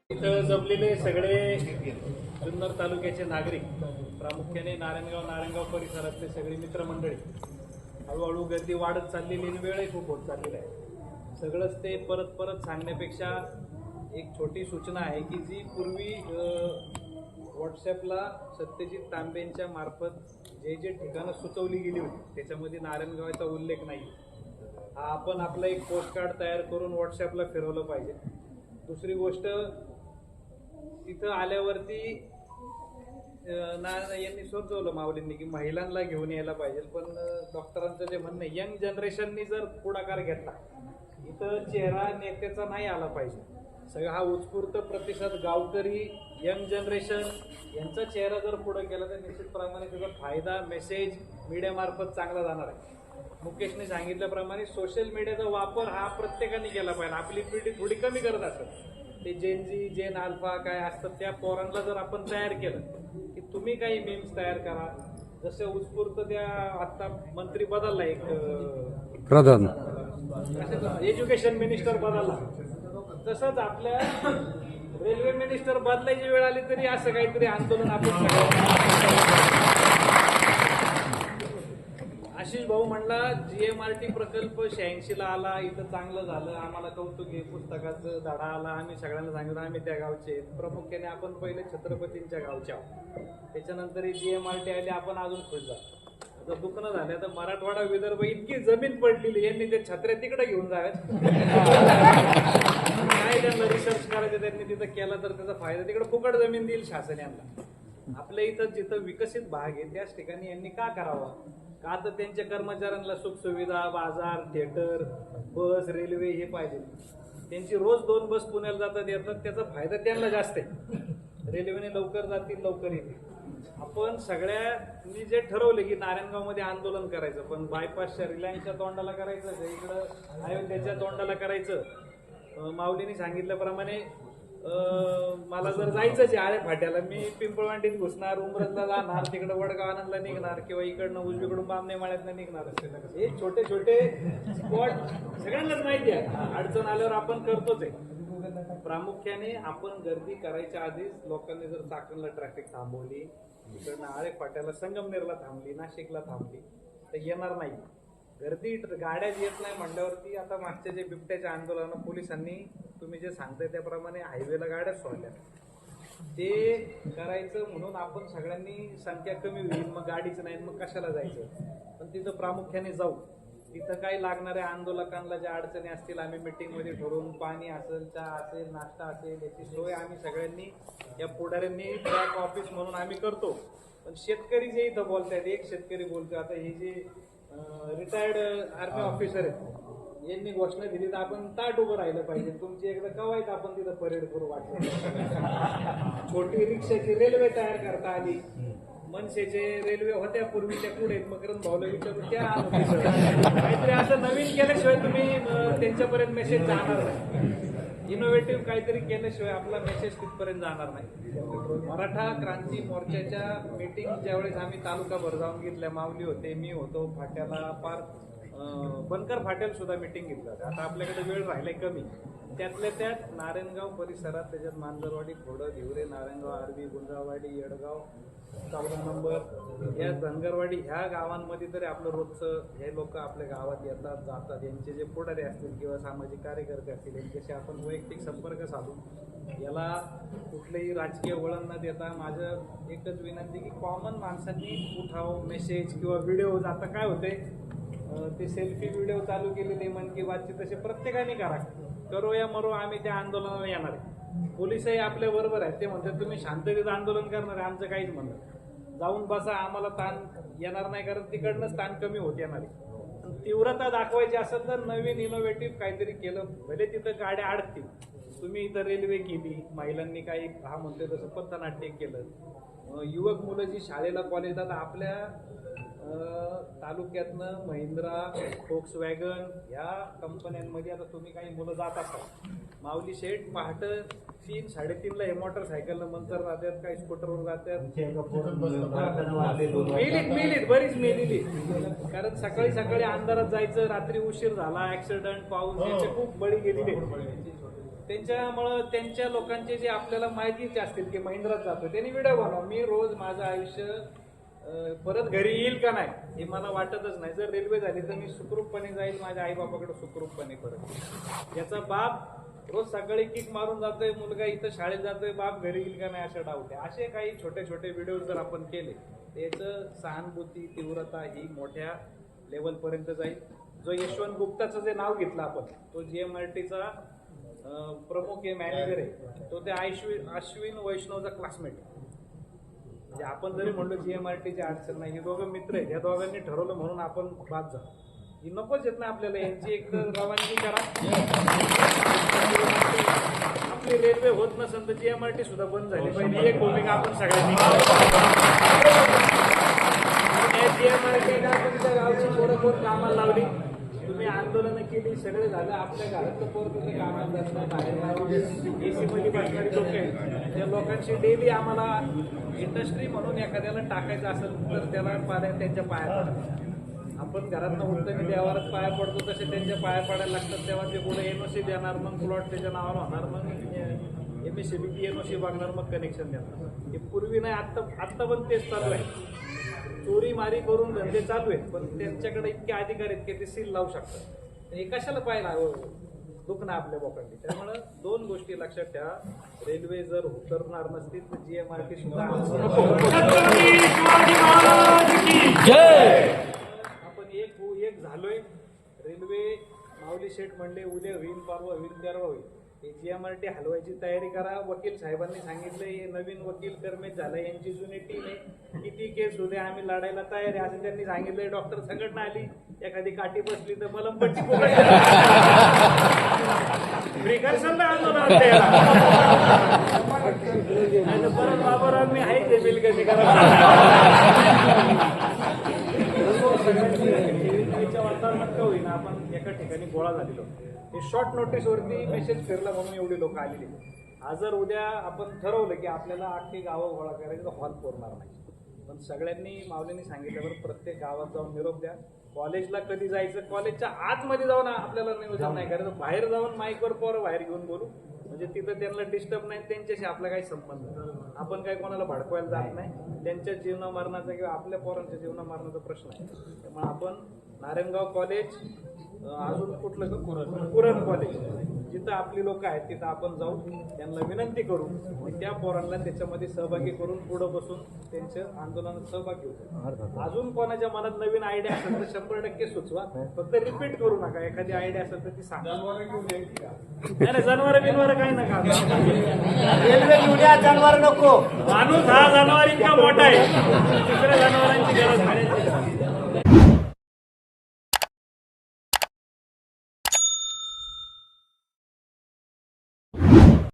इथं जमलेले सगळे जुन्नर तालुक्याचे नागरिक, प्रामुख्याने नारायणगाव परिसरातले सगळी मित्रमंडळी, हळूहळू गर्दी वाढत चाललेली आणि वेळही खूप होत चाललेला आहे. सगळंच ते परत सांगण्यापेक्षा एक छोटी सूचना आहे की जी पूर्वी व्हॉट्सॲपला सत्यजित तांबेंच्या मार्फत जे ठिकाणं सुचवली गेली होती त्याच्यामध्ये नारायणगावाचा उल्लेख नाही. हा आपण आपला एक पोस्टकार्ड तयार करून व्हॉट्सॲपला फिरवलं पाहिजे. दुसरी गोष्ट, तिथं आल्यावरती यांनी सुचवलं माऊलींनी की महिलांना घेऊन यायला पाहिजे, पण डॉक्टरांचं जे म्हणणं आहे यंग जनरेशननी जर पुढाकार घेतला इथं चेहरा नेत्याचा नाही आला पाहिजे. सगळा हा उत्स्फूर्त प्रतिसाद गावकरी, यंग जनरेशन यांचा चेहरा जर पुढे केला तर निश्चितप्रमाणे त्याचा फायदा मेसेज मीडियामार्फत चांगला जाणार आहे. मुकेशने सांगितल्याप्रमाणे सोशल मीडियाचा वापर हा प्रत्येकाने केला पाहिजे. आपली पिढी थोडी कमी करत असत, ते जेन अल्फा काय असतात त्या पोरांना जर आपण तयार केलं की तुम्ही काही मीम्स तयार करा, जसे उत्स्फूर्त त्या आता मंत्री बदलला एक प्रधान एज्युकेशन मिनिस्टर बदलला, तसंच आपल्या रेल्वे मिनिस्टर बदलायची वेळ आली तरी असं काहीतरी आंदोलन आपण आशिष भाऊ म्हणला GMRT प्रकल्प 86 ला आला, इथं चांगलं झालं, आम्हाला कौतुक आहे, पुस्तकाचं धडा आला. आम्ही सगळ्यांना सांगितलं आम्ही त्या गावचे, प्रामुख्याने आपण पहिले छत्रपतींच्या गावचे आहोत, त्याच्यानंतर GMRT आली, आपण अजून खुश झालो. आता दुखणं झालं तर मराठवाडा विदर्भ इतकी जमीन पडलेली, यांनी ते छत्र्या तिकडे घेऊन जाव्यात काय त्यांना रिसर्च करायचं, त्यांनी तिथं केला तर त्याचा फायदा, तिकडे फुकट जमीन देईल शासन यांना. आपल्या इथं जिथं विकसित भाग आहे त्याच ठिकाणी यांनी का करावं? का तर त्यांच्या कर्मचाऱ्यांना सुखसुविधा, बाजार, थिएटर, बस, रेल्वे हे पाहिजे. त्यांची रोज 2 बस पुण्याला जातात येतात, त्याचा फायदा त्यांना जास्त आहे. रेल्वेने लवकर जातील, लवकर येतील. आपण सगळ्यांनी जे ठरवले की नारायणगावमध्ये आंदोलन करायचं, पण बायपासच्या रिलायन्सच्या तोंडाला करायचं, इकडं अयोध्येच्या तोंडाला करायचं. माऊलीने सांगितल्याप्रमाणे मला जर जायचंच आहे आळे फाट्याला, मी पिंपळवांडीत घुसणार, उमरजला जाणार, तिकडे वडगाव आनंदला निघणार किंवा इकडनं उजवीकडून बामणे माळ्यातनं निघणार. हे छोटे छोटे स्पॉट सगळ्यांनाच माहिती आहे, अडचण आल्यावर आपण करतोच आहे. प्रामुख्याने आपण गर्दी करायच्या आधीच लोकांनी जर चाकणला ट्रॅफिक थांबवली, इकडनं आळे फाट्याला संगमनेरला थांबली, नाशिकला थांबली तर येणार नाही. गर्दी गाड्या येत नाही म्हणल्यावरती आता मागच्या जे बिबट्याच्या आंदोलनानं पोलिसांनी तुम्ही जे सांगताय त्याप्रमाणे हायवेला गाड्या सोडल्या, ते करायचं म्हणून आपण सगळ्यांनी संख्या कमी होईल, मग गाडीच नाही, मग कशाला जायचं. पण तिथं प्रामुख्याने जाऊ, तिथं काही लागणाऱ्या आंदोलकांना ज्या अडचणी असतील आम्ही मिटिंगमध्ये ठरवून, पाणी असेल, चहा असेल, नाश्ता असेल, याची सोय आम्ही सगळ्यांनी या पुढाऱ्यांनी बॅक ऑफिस म्हणून आम्ही करतो. पण शेतकरी जे इथं बोलतायत, एक शेतकरी बोलतो, आता हे जे रिटायर्ड आर्मी ऑफिसर आहेत यांनी घोषणा दिली तर आपण ताट उभं राहिलं पाहिजे. तुमची एकदा कवायत आपण तिथं परेड करू वाटलं. छोटी रिक्षाची रेल्वे तयार करता आली, मनसेचे रेल्वे होत्या पूर्वीच्या पुढे, मकरंद भाऊला विचारून त्या काहीतरी असं नवीन केल्याशिवाय तुम्ही त्यांच्यापर्यंत मेसेज जाणार नाही. इनोव्हेटिव्ह काहीतरी केल्याशिवाय आपला मेसेज तिथपर्यंत जाणार नाही. मराठा क्रांती मोर्चाच्या मीटिंग ज्यावेळेस आम्ही तालुकाभर जाऊन घेतल्या, माऊली होते, मी होतो, फाट्याला पार बनकर फाट्याला सुद्धा मीटिंग घेतली. आता आपल्याकडे वेळ राहिलाय कमी, त्यातल्या त्यात नारायणगाव परिसरात, त्याच्यात मांजरवाडी, खोडं, धिवरे, नारायणगाव, आरबी, गुंजावाडी, येडगाव, 14 नंबर, या धनगरवाडी, ह्या गावांमध्ये तरी आपलं रोजचं हे लोक आपल्या गावात येतात जातात. यांचे जे पुढारी असतील किंवा सामाजिक कार्यकर्ते असतील यांच्याशी आपण वैयक्तिक संपर्क साधून याला कुठलेही राजकीय वळण न देता माझं एकच विनंती की कॉमन माणसांनी उठाव, मेसेज किंवा व्हिडिओ, आता काय होते ते सेल्फी व्हिडिओ चालू केलेले मन की बातची, तसे प्रत्येकाने करो या मरो आम्ही त्या आंदोलनाला येणार आहे. पोलिसही आपल्या बरोबर आहेत, ते म्हणतात तुम्ही शांततेत आंदोलन करणार आहे, आमचं काहीच म्हणणं जाऊन बसा, आम्हाला ताण येणार नाही, कारण तिकडनंच ताण कमी होत येणार आहे. तीव्रता दाखवायची असेल तर नवीन इनोव्हेटिव्ह काहीतरी केलं, भले तिथं गाड्या अडकतील. तुम्ही इथं रेल्वे केली, महिलांनी काही हा म्हणतोय तसं पथनाट्य केलं, युवक मुलं जी शाळेला कॉलेजला, आपल्या तालुक्यातनं महिंद्रा, फोक्सवॅगन ह्या कंपन्यांमध्ये आता तुम्ही काही मुलं जात असाल, माऊली शेठ पहाटे 3-3:30ला हे मोटरसायकलनं मंतर जातात, काही स्कूटरवर जातात, मेलीत बरीच मेलेली, कारण सकाळी सकाळी अंधारात जायचं, रात्री उशीर झाला, ऍक्सिडेंट, पाऊस, याचे खूप बळी गेलेले. त्यांच्यामुळं त्यांच्या लोकांचे जे आपल्याला माहितीचे असतील की महिंद्रात जातो त्यांनी व्हिडिओ बनवा. मी रोज माझं आयुष्य परत घरी येईल का नाही हे मला वाटतच नाही. जर रेल्वे झाली तर मी सुखरूपपणे जाईल माझ्या आईबापाकडे सुखरूपपणे परत. याचा बाप रोज सकाळी किक मारून जातोय, मुलगा इथं शाळेत जातोय, बाप घरी येईल का नाही अशा डाऊट आहे. असे काही छोटे छोटे व्हिडिओ जर आपण केले त्याचं सहानुभूती तीव्रता ही मोठ्या लेवलपर्यंत जाईल. जो यशवंत गुप्ताचं जे नाव घेतलं आपण, तो GMRTचा प्रमुख आहे, मॅनेजर आहे, तो त्या अश्विन वैष्णवचा क्लासमेट. म्हणजे आपण जरी म्हणलो GMRTची अडचण नाही, हे दोघं मित्र आहेत, या दोघांनी ठरवलं म्हणून आपण बाद झालो. ही नकोच येत नाही आपल्याला, यांची एक तर रवानगी करा. आपली रेल्वे होत नसेल तर GMRT सुद्धा बंद झाली पाहिजे, एक भूमिका आपण सगळ्यांनी GMRTला तुमच्या गावची पोरं कोण कामाला लावली, तुम्ही आंदोलनं केली, सगळे झालं, आपल्या घरातलं पोरं तुम्ही कामाला जात बाहेर AC मध्ये बसणारी लोक आहेत, त्या लोकांची डेली आम्हाला इंडस्ट्री म्हणून एखाद्याला टाकायचं असेल तर त्याला त्यांच्या पाया पडतात. आपण घरातनं उठताना देवालाच पाया पडतो तसे त्यांच्या पाया पडायला लागतात. तेव्हा ते पुढे NOC देणार, मग प्लॉट त्याच्या नावावर होणार, मग MSCB NOC बघणार, मग कनेक्शन देणार. हे पूर्वी नाही, आत्ता पण तेच चालू आहे. चोरी मारी करून धंदे चालू आहेत, पण त्यांच्याकडे इतके अधिकार आहेत की ते सील लावू शकतात. हे कशाला पाहिलं दुखणं आपल्या लोकांनी. त्यामुळं दोन गोष्टी लक्षात ठेवा, रेल्वे जर उतरणार नसतील तर GMRT सुद्धा आपण एक झालोय. रेल्वे माऊली शेठ म्हणले उद्या होईल, परवा होईल, तेरवा होईल. हे GMRT हलवायची तयारी करा. वकील साहेबांनी सांगितलंय, हे नवीन वकील कर्मेश झालं, यांची जुनी टीम आहे, किती केस होते आम्ही लढायला तयार आहे असं त्यांनी सांगितलंय. डॉक्टर संघटना आली, एखादी काठी बसली तर मलमपट्टी प्रिकॉशन आंदोलन परत बाबाराव मी आहे ते बिल कमी करा. वातावरणात का होईना आपण एका ठिकाणी गोळा झालेलो. हे शॉर्ट नोटीसवरती मेसेज फिरला म्हणून एवढी लोक आलेली. आज जर उद्या आपण ठरवलं की आपल्याला अख्खी गावं गोळा करायचं तर हॉल पुरणार नाही. पण सगळ्यांनी माऊलींनी सांगितल्यावर प्रत्येक गावात जाऊन निरोप द्या. कॉलेजला कधी जायचं, कॉलेजच्या आतमध्ये जाऊन आपल्याला नियोजन नाही करायचं, बाहेर जाऊन माईकवर पोरं बाहेर घेऊन बोलू, म्हणजे तिथं त्यांना डिस्टर्ब नाही, त्यांच्याशी आपला काही संबंध नाही. आपण काही कोणाला भडकवायला जात नाही. त्यांच्या जीवना मरणाचा किंवा आपल्या पोरांच्या जीवना मरणाचा प्रश्न आहे. त्यामुळे आपण नारायणगाव कॉलेज, अजून कुठलं कुरण कॉलेज, जिथं आपली लोक आहेत तिथं आपण जाऊन त्यांना विनंती करू आणि त्या पोरांना त्याच्यामध्ये सहभागी करून पुढं बसून त्यांच्या आंदोलनात सहभागी होतो. अजून कोणाच्या मनात नवीन आयडिया असेल तर 100% सुचवा, फक्त रिपीट करू नका. एखादी आयडिया असेल तर ती सांगा. नाही, जनावर बिनवर काही नका. रेल्वे जनावर नको, माणूस हा जनावर इतका मोठा आहे.